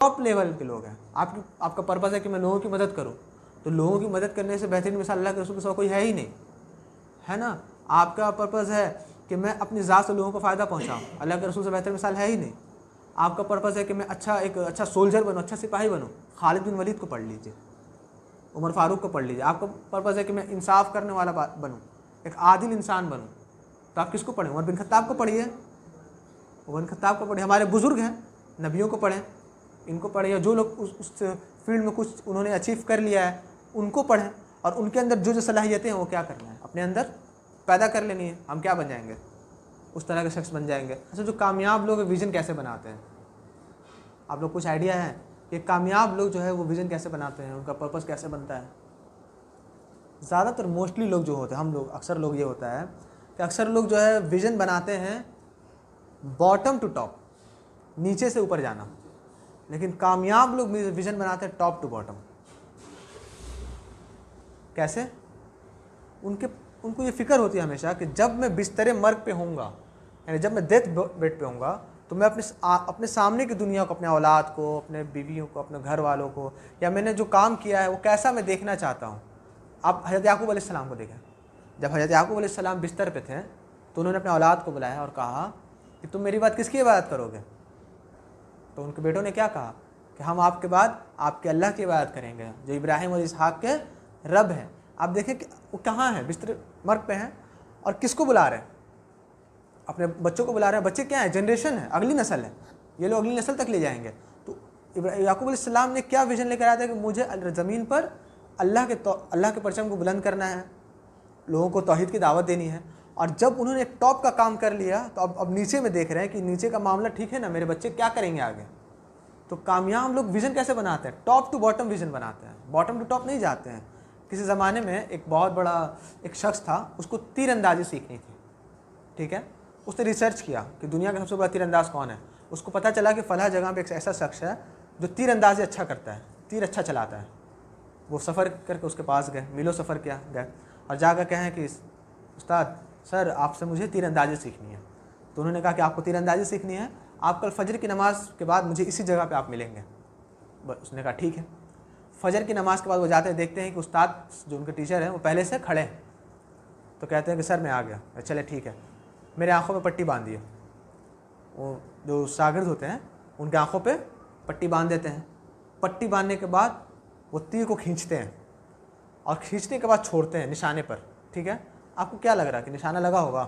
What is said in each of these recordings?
Top level के लोग हैं। आपका पर्पज़ है कि मैं लोगों की मदद करूं, तो लोगों की मदद करने से बेहतरीन मिसाल अल्लाह के रसूल के सिवा कोई है ही नहीं, है ना। आपका पर्पज़ है कि मैं अपनी ज़ात से लोगों को फ़ायदा पहुंचाऊं, अल्लाह के रसूल से बेहतर मिसाल है ही नहीं। आपका पर्पज़ है कि मैं एक अच्छा सोल्जर बनूं, अच्छा सिपाही बनूं, खालिद बिन वलीद को पढ़ लीजिए, उमर फारूक को पढ़ लीजिए। आपका पर्पज़ है कि मैं इंसाफ करने वाला बनूं, एक आदिल इंसान बनूं, तो आप किसको पढ़ें? उमर बिन खत्ताब को पढ़िए, उमर बिन खत्ताब को पढ़िए। हमारे बुज़ुर्ग हैं, नबियों को पढ़ें, इनको पढ़िए। जो लोग उस फील्ड में कुछ उन्होंने अचीव कर लिया है उनको पढ़ें, और उनके अंदर जो सलाहियतें हैं वो क्या करना है, अपने अंदर पैदा कर लेनी है। हम क्या बन जाएंगे? उस तरह के शख्स बन जाएंगे। अच्छा, जो कामयाब लोग विज़न कैसे बनाते हैं, आप लोग कुछ आइडिया है कि कामयाब लोग जो है वो विज़न कैसे बनाते हैं, उनका पर्पस कैसे बनता है? ज़्यादातर मोस्टली लोग जो होते हैं, हम लोग अक्सर लोग ये होता है कि अक्सर लोग जो है विज़न बनाते हैं बॉटम टू टॉप, नीचे से ऊपर जाना, लेकिन कामयाब लोग विज़न बनाते हैं टॉप टू बॉटम। कैसे? उनको ये फ़िक्र होती है हमेशा कि जब मैं बिस्तर मर्ग पे होऊंगा, यानी जब मैं डेथ बेड पे होऊंगा, तो मैं अपने सामने की दुनिया को, अपने औलाद को, अपने बीवियों को, अपने घर वालों को, या मैंने जो काम किया है वो कैसा मैं देखना चाहता हूँ। आप हज़रत याकूब अलैहिस्सलाम को देखें, जब हज़रत याकूब अलैहिस्सलाम बिस्तर पे थे तो उन्होंने अपने औलाद को बुलाया और कहा कि तुम मेरी बात किसकी इबादत करोगे? तो उनके बेटों ने क्या कहा कि हम आपके बाद आपके अल्लाह की इबादत करेंगे जो इब्राहिम और इसहाक के रब हैं। आप देखें कि वो कहाँ हैं, बिस्तर मर्ग पे हैं, और किसको बुला रहे हैं? अपने बच्चों को बुला रहे हैं। बच्चे क्या है? जनरेशन है, अगली नस्ल है, ये लोग अगली नस्ल तक ले जाएंगे। तो याकूब अलैहिस्सलाम ने क्या विजन लेकर आया था कि मुझे ज़मीन पर अल्लाह के परचम को बुलंद करना है, लोगों को तौहीद की दावत देनी है। और जब उन्होंने एक टॉप का काम कर लिया तो अब नीचे में देख रहे हैं कि नीचे का मामला ठीक है ना, मेरे बच्चे क्या करेंगे आगे। तो कामयाब लोग विज़न कैसे बनाते हैं? टॉप टू बॉटम विज़न बनाते हैं, बॉटम टू टॉप नहीं जाते हैं। किसी ज़माने में एक बहुत बड़ा एक शख्स था, उसको तीरंदाजी सीखनी थी, ठीक है। उसने रिसर्च किया कि दुनिया का सबसे बड़ा तीरंदाज कौन है। उसको पता चला कि फलां जगह पे एक ऐसा शख्स है जो तीरंदाजी अच्छा करता है, तीर अच्छा चलाता है। वो सफ़र करके उसके पास गए, मीलों सफ़र किया गए, और जाकर कहें कि उस्ताद सर आपसे मुझे तीरंदाजी सीखनी है। तो उन्होंने कहा कि आपको तीरंदाजी सीखनी है, आप कल फजर की नमाज़ के बाद मुझे इसी जगह पे आप मिलेंगे। उसने कहा ठीक है। फजर की नमाज़ के बाद वो जाते हैं, देखते हैं कि उस्ताद जो उनके टीचर हैं वो पहले से खड़े हैं। तो कहते हैं कि सर मैं आ गया। चले ठीक है, मेरे आँखों में पट्टी बांध दिए। वो जो शागिर्द होते हैं उनके आँखों पे पट्टी बांध देते हैं। पट्टी बांधने के बाद वो तीर को खींचते हैं, और खींचने के बाद छोड़ते हैं निशाने पर, ठीक है। आपको क्या लग रहा है कि निशाना लगा होगा?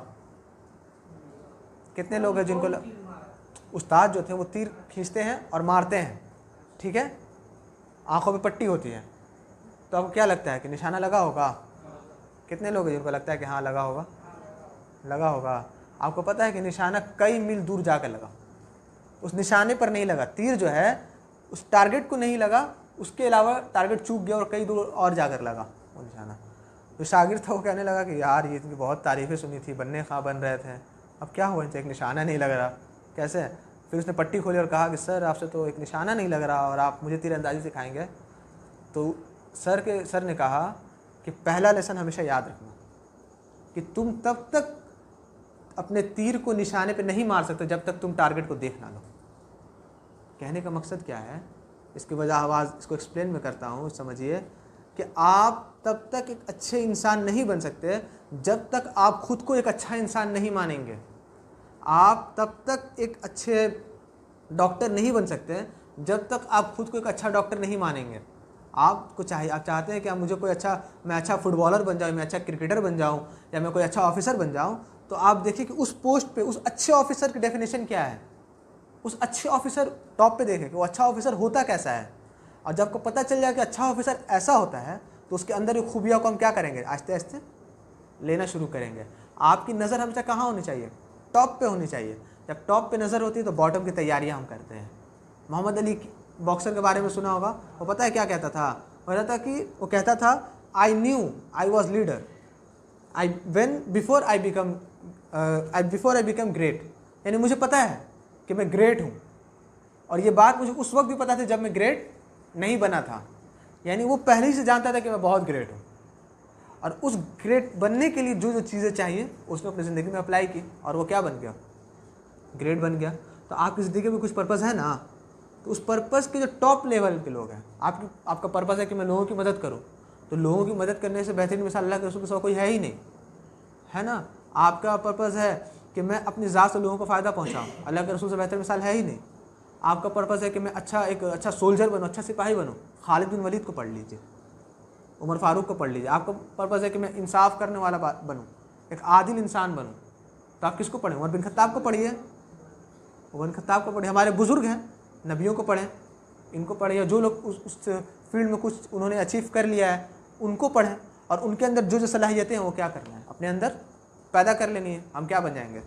कितने लोग हैं जिनको उस्ताद जो थे वो तीर खींचते हैं और मारते हैं, ठीक है, आंखों पे पट्टी होती है, तो आपको क्या लगता है कि निशाना लगा होगा? कितने लोग हैं जिनको लगता है कि हाँ लगा होगा? लगा होगा। आपको पता है कि निशाना कई मील दूर जाकर लगा, उस निशाने पर नहीं लगा। तीर जो है उस टारगेट को नहीं लगा, उसके अलावा टारगेट चूक गया और कई दूर और जाकर लगा वो निशाना। जो शागिर्द था वो कहने लगा कि यार ये इनकी बहुत तारीफ़ें सुनी थी, बनने खा बन रहे थे, अब क्या हुआ इनसे, एक निशाना नहीं लग रहा, कैसे? फिर उसने पट्टी खोली और कहा कि सर आपसे तो एक निशाना नहीं लग रहा और आप मुझे तीरंदाजी सिखाएंगे। तो सर ने कहा कि पहला लेसन हमेशा याद रखना कि तुम तब तक अपने तीर को निशाने पे नहीं मार सकते जब तक तुम टारगेट को देख ना लो। कहने का मकसद क्या है, इसकी वजह आवाज़ इसको एक्सप्लेन में करता हूँ। समझिए कि आप तब तक एक अच्छे इंसान नहीं बन सकते जब तक आप खुद को एक अच्छा इंसान नहीं मानेंगे। आप तब तक एक अच्छे डॉक्टर नहीं बन सकते जब तक आप खुद को एक अच्छा डॉक्टर नहीं मानेंगे। आपको चाहिए, आप चाहते हैं कि मुझे कोई मैं अच्छा फुटबॉलर बन जाऊँ, मैं अच्छा क्रिकेटर बन जाऊँ, या मैं कोई अच्छा ऑफिसर बन जाऊँ, तो आप देखिए कि उस पोस्ट पे उस अच्छे ऑफिसर की डेफिनेशन क्या है। उस अच्छे ऑफिसर टॉप पे देखें कि वो अच्छा ऑफिसर होता कैसा है, और जब आपको पता चल जाए कि अच्छा ऑफिसर ऐसा होता है तो उसके अंदर की खूबियों को हम क्या करेंगे, आहिस्ते आहिस्ते लेना शुरू करेंगे। आपकी नज़र हमेशा कहाँ होनी चाहिए? टॉप पे होनी चाहिए। जब टॉप पे नज़र होती है तो बॉटम की तैयारियां हम करते हैं। मोहम्मद अली बॉक्सर के बारे में सुना होगा, वो पता है क्या कहता था? वो कहता था I knew I was leader before I become great. यानी मुझे पता है कि मैं ग्रेट हूँ, और ये बात मुझे उस वक्त भी पता थी जब मैं ग्रेट नहीं बना था। यानी वो पहले ही से जानता था कि मैं बहुत ग्रेट हूँ, और उस ग्रेट बनने के लिए जो जो चीज़ें चाहिए उसने अपनी ज़िंदगी में अप्लाई की, और वो क्या बन गया? ग्रेट बन गया। तो आपकी ज़िंदगी में कुछ पर्पज़ है ना, तो उस पर्पज़ के जो टॉप लेवल के लोग हैं, आपका पर्पज़ है कि मैं लोगों की मदद करूँ, तो लोगों की मदद करने से बेहतरीन मिसाल अल्लाह के रसूल के सिवा कोई है ही नहीं, है ना। आपका पर्पज़ है कि मैं अपनी ज़ात से लोगों को फ़ायदा पहुँचाऊँ, अल्लाह के रसूल से बेहतर मिसाल है ही नहीं। आपका पर्पज़ है कि मैं एक अच्छा सोल्जर बनूँ, अच्छा सिपाही बनूँ, खालिद बिन वलीद को पढ़ लीजिए, उमर फारूक को पढ़ लीजिए। आपका पर्पज़ है कि मैं इंसाफ करने वाला बनूँ, एक आदिल इंसान बनूँ, तो आप किसको पढ़ें? उमर बिन खत्ताब को पढ़िए, उमर बिन खत्ताब को पढ़िए। हमारे बुज़ुर्ग हैं, नबियों को पढ़ें, इनको पढ़िए। जो लोग उस फील्ड में कुछ उन्होंने अचीव कर लिया है उनको पढ़ें, और उनके अंदर जो सलाहियतें हैं वो क्या करना है, अपने अंदर पैदा कर लेनी है। हम क्या बन जाएंगे?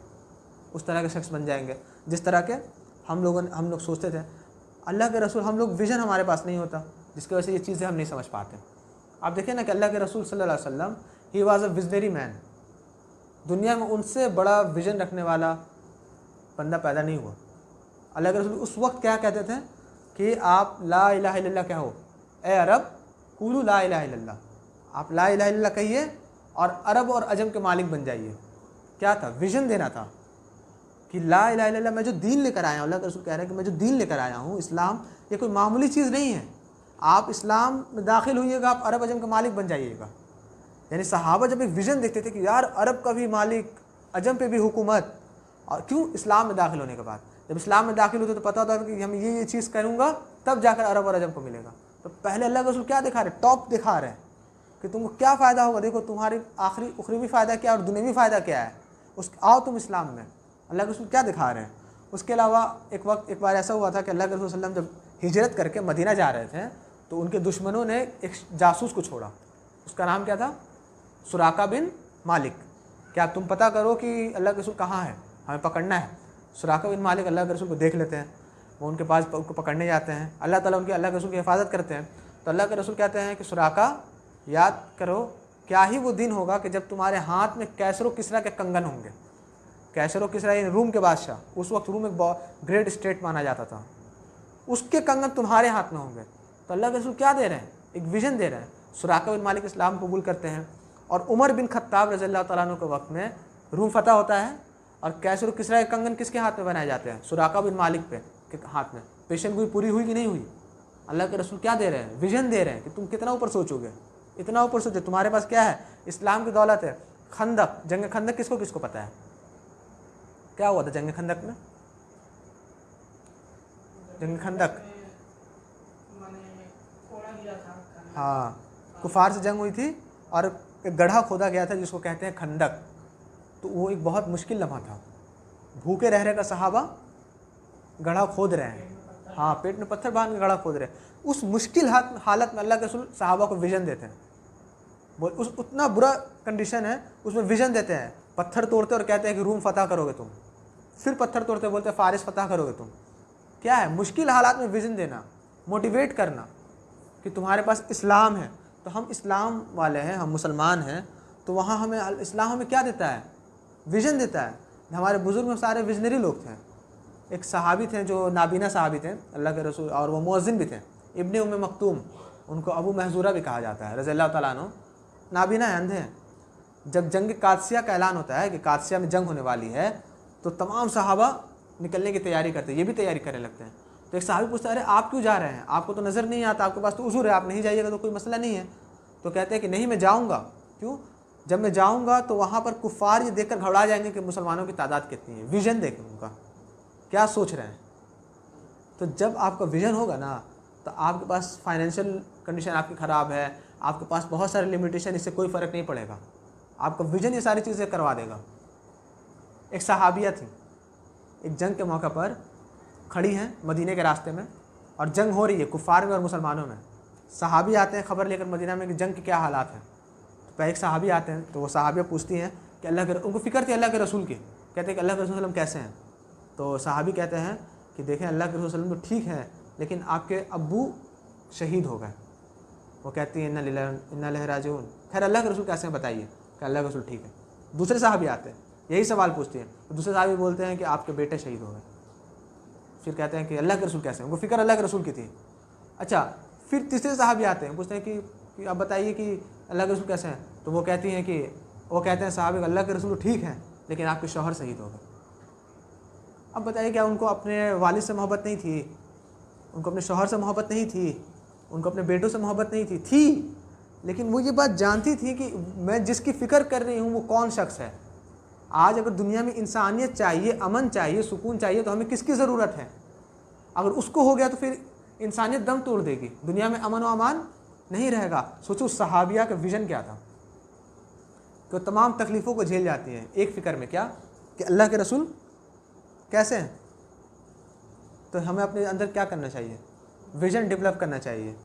उस तरह के शख्स बन जाएंगे जिस तरह के हम लोग सोचते थे। अल्लाह के रसूल, हम लोग विज़न हमारे पास नहीं होता, जिसकी वजह से ये चीज़ें हम नहीं समझ पाते। आप देखिए ना कि अल्लाह के रसूल सल्लल्लाहु अलैहि वसल्लम, he was a visionary man. दुनिया में उनसे बड़ा विज़न रखने वाला बंदा पैदा नहीं हुआ। अल्लाह के रसूल उस वक्त क्या कहते थे कि आप ला इलाहा इल्लल्लाह क्या हो, ए अरब कूलू ला इलाहा इल्लल्लाह, आप ला इलाहा इल्लल्लाह कहिए और अरब और अजम के मालिक बन जाइए। क्या था? विज़न देना था कि ला इलाहा इल्लल्लाह, मैं जो दीन लेकर आया हूँ, अल्लाह के रसूल कह रहे हैं कि मैं जो दीन लेकर आया हूँ, इस्लाम, ये कोई मामूली चीज़ नहीं है। आप इस्लाम में दाखिल होइएगा, आप अरब अजम का मालिक बन जाइएगा। यानी सहाबा जब एक विज़न देखते थे कि यार अरब का भी मालिक, अजम पे भी हुकूमत, और क्यों? इस्लाम में दाखिल होने के बाद। जब इस्लाम में दाखिल होते तो पता होता कि हम ये चीज़ करूँगा तब जाकर अरब और अजम को मिलेगा। तो पहले अल्लाह के रसूल क्या दिखा रहे? टॉप दिखा रहे हैं कि तुमको क्या फ़ायदा होगा, देखो तुम्हारी आखिरी उखरवी फ़ायदा क्या है और दुनियावी फ़ायदा क्या है, आओ तुम इस्लाम में। अल्लाह के रसूल क्या दिखा रहे हैं? उसके अलावा एक बार ऐसा हुआ था कि अल्लाह के रसूल सल्लल्लाहु अलैहि वसल्लम जब हिजरत करके मदीना जा रहे थे तो उनके दुश्मनों ने एक जासूस को छोड़ा। उसका नाम क्या था? सुराका बिन मालिक। क्या तुम पता करो कि अल्लाह के रसूल कहाँ है, हमें पकड़ना है। सुराका बिन मालिक अल्लाह के रसूल को देख लेते हैं, वो उनके पास उनको पकड़ने जाते हैं। अल्लाह ताला अल्लाह के रसूल की हिफाजत करते हैं। तो अल्लाह के रसूल कहते हैं कि सुराका, याद करो क्या ही वो दिन होगा कि जब तुम्हारे हाथ में कैसर और किसरा के कंगन होंगे। कैसर और किसरा रूम के बादशाह, उस वक्त रूम एक ग्रेट स्टेट माना जाता था, उसके कंगन तुम्हारे हाथ में होंगे। तो अल्लाह के रसूल क्या दे रहे हैं? एक विज़न दे रहे हैं। सुराका बिन मालिक इस्लाम कबूल करते हैं, और उमर बिन खत्ताब रज़ियल्लाहु तआला अन्हु के वक्त में रूम फतह होता है, और कैसर और किसरा के कंगन किसके हाथ में बनाए जाते हैं? सुराका बिन मालिक के हाथ में। पेशन गोई पूरी हुई कि नहीं हुई? अल्लाह के रसूल क्या दे रहे हैं? विज़न दे रहे हैं कि तुम कितना ऊपर सोचोगे, इतना ऊपर सोचो। तुम्हारे पास क्या है? इस्लाम की दौलत है। खंदक, जंग खंदक किसको किसको पता है? क्या हुआ था जंग खंदक में? जंग खंदक, हाँ, कुफार से जंग हुई थी और एक गड्ढा खोदा गया था जिसको कहते हैं खंदक। तो वो एक बहुत मुश्किल लम्हा था। भूखे रह रहे का सहाबा गड्ढा खोद रहे हैं, हाँ, पेट में पत्थर बांध के गड्ढा खोद रहे हैं। उस मुश्किल हालत में अल्लाह के रसूल सहाबा को विज़न देते हैं। बोल उस उतना बुरा कंडीशन है, उसमें विज़न देते हैं, पत्थर तोड़ते और कहते हैं कि रूम फतह करोगे तुम। फिर पत्थर तोड़ते बोलते हैं फारिस फतह करोगे तुम। क्या है? मुश्किल हालात में विज़न देना, मोटिवेट करना कि तुम्हारे पास इस्लाम है। तो हम इस्लाम वाले हैं, हम मुसलमान हैं, तो वहाँ हमें इस्लाम हमें क्या देता है? विज़न देता है। हमारे बुज़ुर्ग में सारे विजनरी लोग थे। एक सहाबी थे जो नाबीना सहाबी थे अल्लाह के रसूल, और वो मुअज़्ज़िन भी थे, इब्ने उम्मे मक्तूम, उनको अबू महजूरा भी कहा जाता है रज़ियल्लाहु तआला अन्हु। नाबीना है, अंधे हैं। जब जंग कादसिया का ऐलान होता है कि कादसिया में जंग होने वाली है, तो तमाम सहाबा निकलने की तैयारी करते हैं, ये भी तैयारी करने लगते हैं। तो एक सहाबी पूछता है, अरे आप क्यों जा रहे हैं? आपको तो नज़र नहीं आता, आपके पास तो उज़ुर है, आप नहीं जाइएगा तो कोई मसला नहीं है। तो कहते हैं कि नहीं, मैं जाऊँगा। क्यों? जब मैं जाऊँगा तो वहाँ पर कुफ़ार ये देखकर घबरा जाएंगे कि मुसलमानों की तादाद कितनी है। विज़न देखें उनका क्या सोच रहे हैं। तो जब आपका विज़न होगा ना, तो आपके पास फाइनेंशियल कंडीशन आपकी ख़राब है, आपके पास बहुत सारे लिमिटेशन, इससे कोई फ़र्क नहीं पड़ेगा। आपका विज़न ये सारी चीज़ें करवा देगा। एक सहाबिया थी, एक जंग के मौके पर खड़ी हैं मदीने के रास्ते में, और जंग हो रही है कुफ़ार में और मुसलमानों में। सहाबी आते हैं खबर लेकर मदीना में कि जंग के क्या हालात हैं। तो एक सहाबी आते हैं, तो वो सहाबिया पूछती हैं कि अल्लाह के, उनको फ़िक्र थी अल्लाह के रसूल की। कहते हैं कि अल्लाह के रसूल सल्लम कैसे हैं? तो सहाबी कहते हैं कि देखें अल्लाह के रसूल सल्लम तो ठीक हैं, लेकिन आपके अब्बू शहीद हो गए। वो कहती है इन्ना लिल्लाहि राजिऊन। खैर अल्लाह के रसूल कैसे हैं बताइए? कि अल्लाह के रसूल ठीक है। दूसरे सहाबी आते हैं, यही सवाल पूछते हैं, तो दूसरे सहाबी बोलते हैं कि आपके बेटे शहीद हो गए। फिर कहते हैं कि अल्लाह के रसूल कैसे हैं? उनको फ़िक्र अल्लाह के रसूल की थी। अच्छा, फिर तीसरे सहाबी आते हैं, पूछते हैं कि आप बताइए कि अल्लाह के रसूल कैसे हैं? तो वो कहती हैं कि, वो कहते हैं सहाबी अल्लाह के रसूल ठीक हैं, लेकिन आपके शौहर शहीद हो गए। अब बताइए क्या उनको अपने वालिद से मोहब्बत नहीं थी? उनको अपने शौहर से मोहब्बत नहीं थी, उनको अपने बेटों से मोहब्बत नहीं थी, लेकिन वो ये बात जानती थी कि मैं जिसकी फ़िक्र कर रही हूँ वो कौन शख्स है। आज अगर दुनिया में इंसानियत चाहिए, अमन चाहिए, सुकून चाहिए, तो हमें किसकी ज़रूरत है? अगर उसको हो गया तो फिर इंसानियत दम तोड़ देगी, दुनिया में अमन व अमान नहीं रहेगा। सोचो सहाबिया का विज़न क्या था कि तमाम तकलीफ़ों को झेल जाती हैं एक फ़िक्र में, क्या कि अल्लाह के रसूल कैसे हैं। तो हमें अपने अंदर क्या करना चाहिए? विज़न डेवलप करना चाहिए।